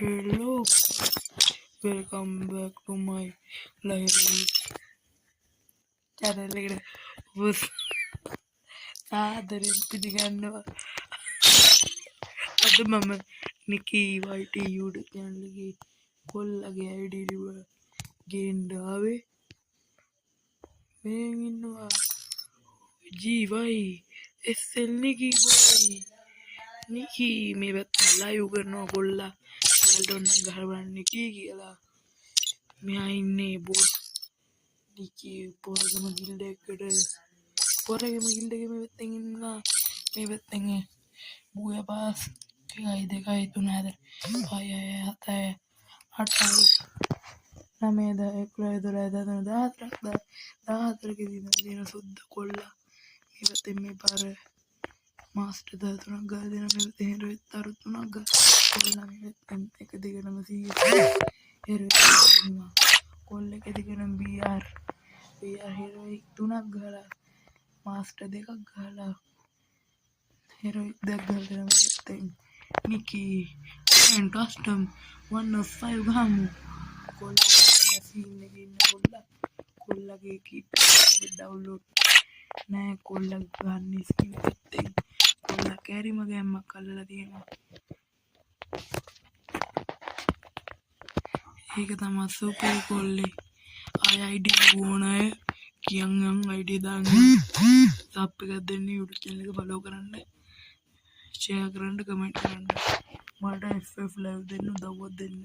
Hello, welcome back to my live channel. Was ආදරෙන් පිළිගන්නවා. අද මම නිකී YT YouTube channel එකේ කොල්ලගේ ID ගේන්න ආවේ. මේ ඉන්නවා GY SL නිකී boy. නිකී මේ පැත්තට live කරනවා කොල්ලා. ඔයාලට ඕන නම් ගහලා බලන්න නිකී කියලා. මෙයා ඉන්නේ බෝස් නිකී පොරගම ගිල්ඩ් එකකට පොරගම ගිල්ඩ් එකේ මේ පැත්තෙන් ඉන්නවා. මේ පැත්තෙන් බුය පාස් 1 2 3 4 5 6 7 8 9 10 11 12 13 14 සුද්ද කොල්ලා. මේ පැත්තෙන් මේ පාර මාස්ටර් 13ක් ගාලා දෙනවා. මේ පැත්තෙන් හෙරොයිත් තරු 3ක් ගාලා කොල්ලා. මේ පැත්තෙන් එක දිගටම හෙරොයිත් කොල්ල එක දිගටම BR හෙරොයික් 3ක් ගාලා මාස්ටර් 2ක් ගාලා හෙරොයික් 2ක් ගාලා දෙනවා. මේ පැත්තෙන් නිකී and custom 105 ගහමු. කොල්ලා සීන් එකේ ඉන්න කොල්ලගේ කීපර් ඩවුන්ලෝඩ් නෑ. කොල්ලා ගන්න ස්කින් පැත්තෙන් කොල්ලා කැරිම ගෑම්මක් අල්ලලා තියෙනවා. ඒක තමයි සුපර් කොල්ලේ. ආයි ID ඕන අය කියන් ID දාන්න. සබ් එකක් දෙන්න, YouTube channel එක follow කරන්න, share කරන්න, comment කරන්න. මට FF live දෙන්න උදව්වක් දෙන්න.